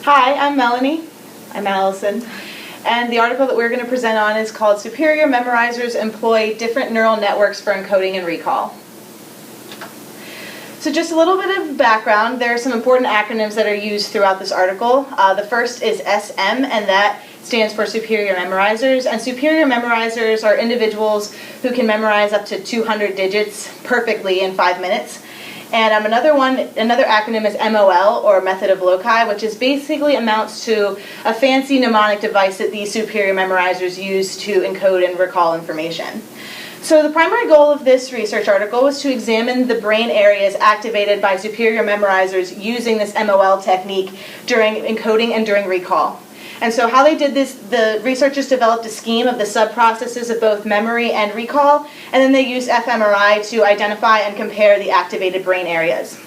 Hi, I'm Melanie. I'm Allison. And the article that we're going to present on is called Superior Memorizers Employ Different Neural Networks for Encoding and Recall. So just a little bit of background. There are some important acronyms that are used throughout this article. The first is SM, and that stands for Superior Memorizers. And Superior Memorizers are individuals who can memorize up to 200 digits perfectly in 5 minutes. And another acronym is MOL, or Method of Loci, which is basically amounts to a fancy mnemonic device that these superior memorizers use to encode and recall information. So the primary goal of this research article was to examine the brain areas activated by superior memorizers using this MOL technique during encoding and during recall. And so how they did this, the researchers developed a scheme of the sub-processes of both memory and recall, and then they used fMRI to identify and compare the activated brain areas.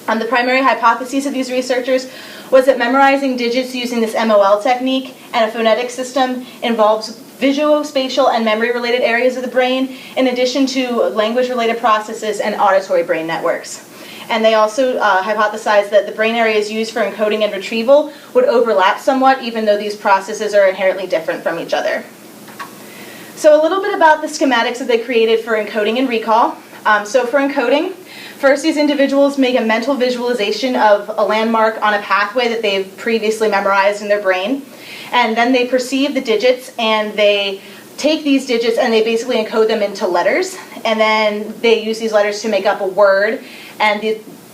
The primary hypotheses of these researchers was that memorizing digits using this MOL technique and a phonetic system involves visuospatial and memory-related areas of the brain, in addition to language-related processes and auditory brain networks. And they also hypothesized that the brain areas used for encoding and retrieval would overlap somewhat, even though these processes are inherently different from each other. So a little bit about the schematics that they created for encoding and recall. So for encoding, first these individuals make a mental visualization of a landmark on a pathway that they've previously memorized in their brain. And then they perceive the digits, and they take these digits and they basically encode them into letters. And then they use these letters to make up a word. And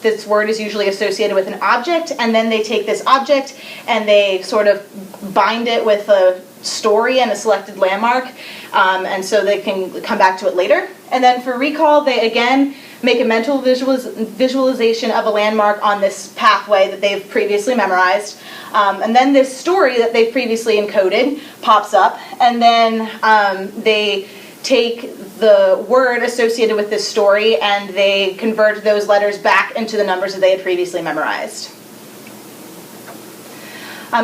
this word is usually associated with an object, and then they take this object and they sort of bind it with a story and a selected landmark, and so they can come back to it later. And then for recall, they again make a mental visualization of a landmark on this pathway that they've previously memorized, and then this story that they've previously encoded pops up, and then they take the word associated with this story and they convert those letters back into the numbers that they had previously memorized.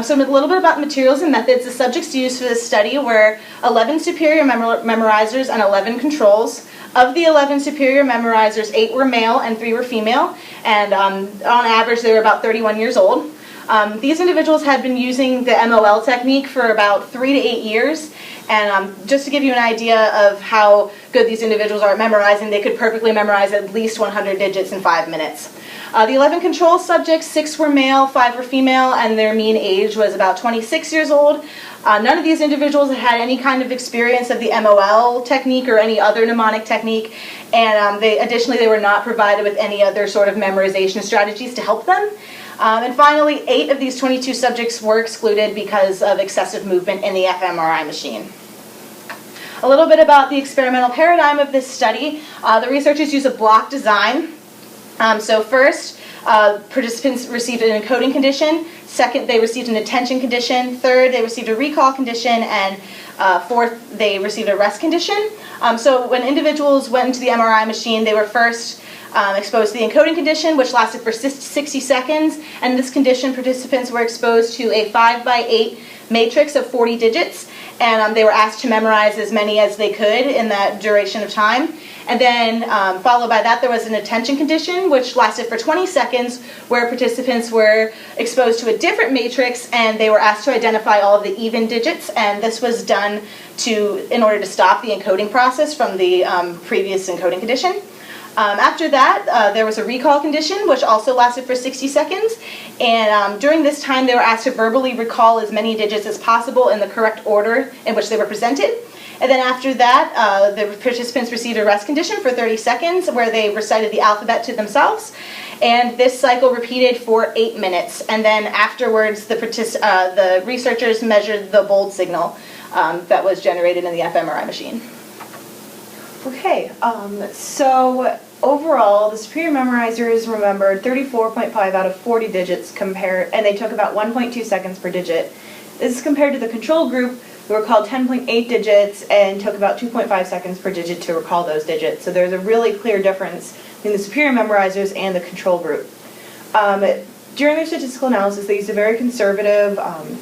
So a little bit about materials and methods. The subjects used for this study were 11 superior memorizers and 11 controls. Of the 11 superior memorizers, 8 were male and 3 were female, and on average they were about 31 years old. These individuals had been using the MOL technique for about 3 to 8 years, and just to give you an idea of how good these individuals are at memorizing, they could perfectly memorize at least 100 digits in 5 minutes. The 11 control subjects, 6 were male, 5 were female, and their mean age was about 26 years old. None of these individuals had any kind of experience of the MOL technique or any other mnemonic technique, and additionally they were not provided with any other sort of memorization strategies to help them. And finally, 8 of these 22 subjects were excluded because of excessive movement in the fMRI machine. A little bit about the experimental paradigm of this study. The researchers use a block design. So first, participants received an encoding condition. Second, they received an attention condition. Third, they received a recall condition. And fourth, they received a rest condition. So when individuals went into the MRI machine, they were first exposed to the encoding condition, which lasted for 60 seconds. And in this condition, participants were exposed to a 5x8 matrix of 40 digits. And they were asked to memorize as many as they could in that duration of time. And then followed by that, there was an attention condition, which lasted for 20 seconds, where participants were exposed to a different matrix, and they were asked to identify all of the even digits. And this was done in order to stop the encoding process from the previous encoding condition. After that, there was a recall condition, which also lasted for 60 seconds. And during this time, they were asked to verbally recall as many digits as possible in the correct order in which they were presented. And then after that, the participants received a rest condition for 30 seconds, where they recited the alphabet to themselves. And this cycle repeated for 8 minutes. And then afterwards, the researchers measured the bold signal that was generated in the fMRI machine. Okay, so overall, the superior memorizers remembered 34.5 out of 40 digits and they took about 1.2 seconds per digit. This is compared to the control group, who recalled 10.8 digits and took about 2.5 seconds per digit to recall those digits. So there's a really clear difference between the superior memorizers and the control group. During their statistical analysis, they used a very conservative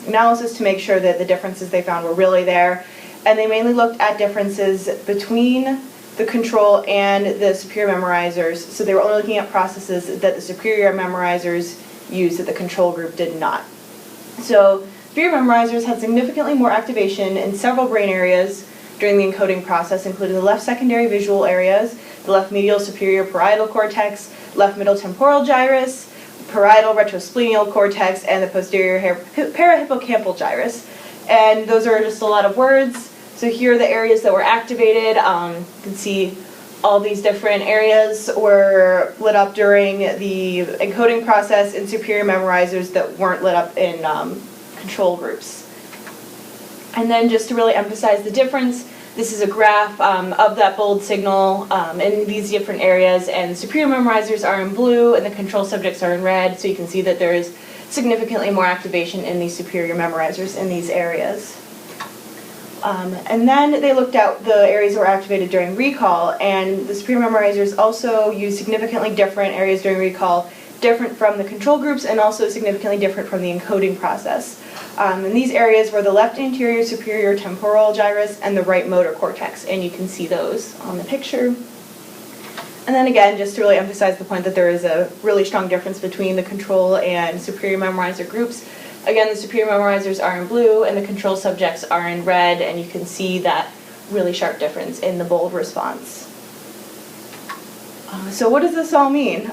analysis to make sure that the differences they found were really there. And they mainly looked at differences between the control and the superior memorizers. So they were only looking at processes that the superior memorizers used that the control group did not. So superior memorizers had significantly more activation in several brain areas during the encoding process, including the left secondary visual areas, the left medial superior parietal cortex, left middle temporal gyrus, parietal retrosplenial cortex, and the posterior parahippocampal gyrus. And those are just a lot of words. So here are the areas that were activated. You can see all these different areas were lit up during the encoding process in superior memorizers that weren't lit up in control groups. And then just to really emphasize the difference, this is a graph of that bold signal in these different areas, and superior memorizers are in blue and the control subjects are in red, so you can see that there is significantly more activation in these superior memorizers in these areas. And then they looked at the areas that were activated during recall, and the superior memorizers also used significantly different areas during recall, different from the control groups and also significantly different from the encoding process. And these areas were the left anterior superior temporal gyrus and the right motor cortex, and you can see those on the picture. And then again, just to really emphasize the point that there is a really strong difference between the control and superior memorizer groups. Again, the superior memorizers are in blue and the control subjects are in red, and you can see that really sharp difference in the bold response. So what does this all mean?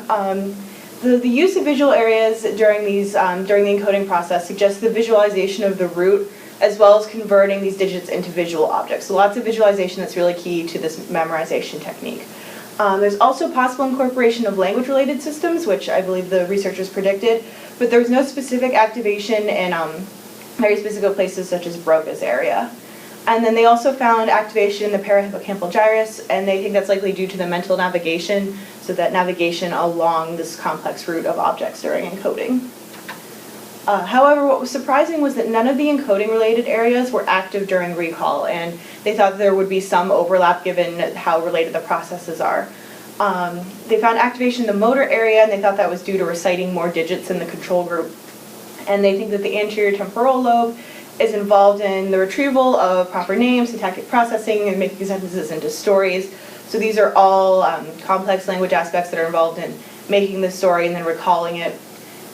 The use of visual areas during the encoding process suggests the visualization of the root as well as converting these digits into visual objects. So lots of visualization that's really key to this memorization technique. There's also possible incorporation of language-related systems, which I believe the researchers predicted, but there was no specific activation in very specific places such as Broca's area. And then they also found activation in the parahippocampal gyrus, and they think that's likely due to the mental navigation, so that navigation along this complex route of objects during encoding. However, what was surprising was that none of the encoding-related areas were active during recall, and they thought there would be some overlap given how related the processes are. They found activation in the motor area, and they thought that was due to reciting more digits in the control group. And they think that the anterior temporal lobe is involved in the retrieval of proper names, syntactic processing, and making sentences into stories. So these are all complex language aspects that are involved in making the story and then recalling it.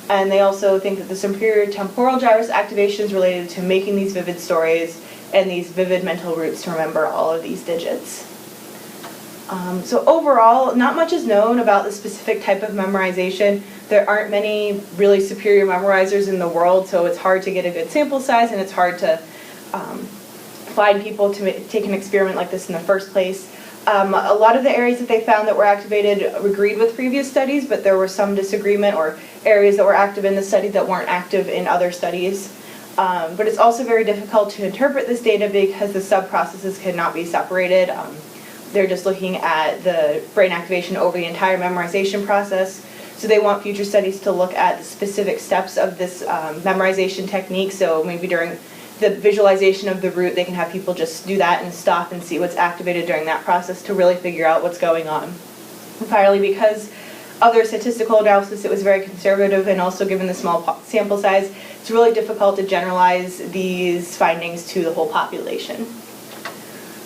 And they also think that the superior temporal gyrus activation is related to making these vivid stories and these vivid mental routes to remember all of these digits. So overall, not much is known about the specific type of memorization. There aren't many really superior memorizers in the world, so it's hard to get a good sample size, and it's hard to find people to take an experiment like this in the first place. A lot of the areas that they found that were activated agreed with previous studies, but there was some disagreement, or areas that were active in the study that weren't active in other studies. But it's also very difficult to interpret this data because the sub-processes cannot be separated. They're just looking at the brain activation over the entire memorization process. So they want future studies to look at the specific steps of this memorization technique. So maybe during the visualization of the root, they can have people just do that and stop and see what's activated during that process to really figure out what's going on. And finally, because of their statistical analysis, it was very conservative, and also given the small sample size, it's really difficult to generalize these findings to the whole population.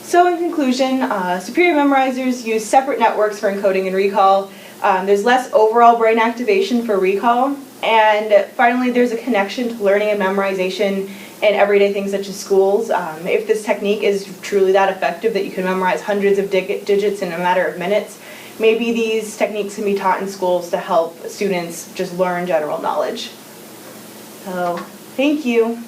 So in conclusion, superior memorizers use separate networks for encoding and recall. There's less overall brain activation for recall. And finally, there's a connection to learning and memorization in everyday things such as schools. If this technique is truly that effective that you can memorize hundreds of digits in a matter of minutes, maybe these techniques can be taught in schools to help students just learn general knowledge. So, thank you.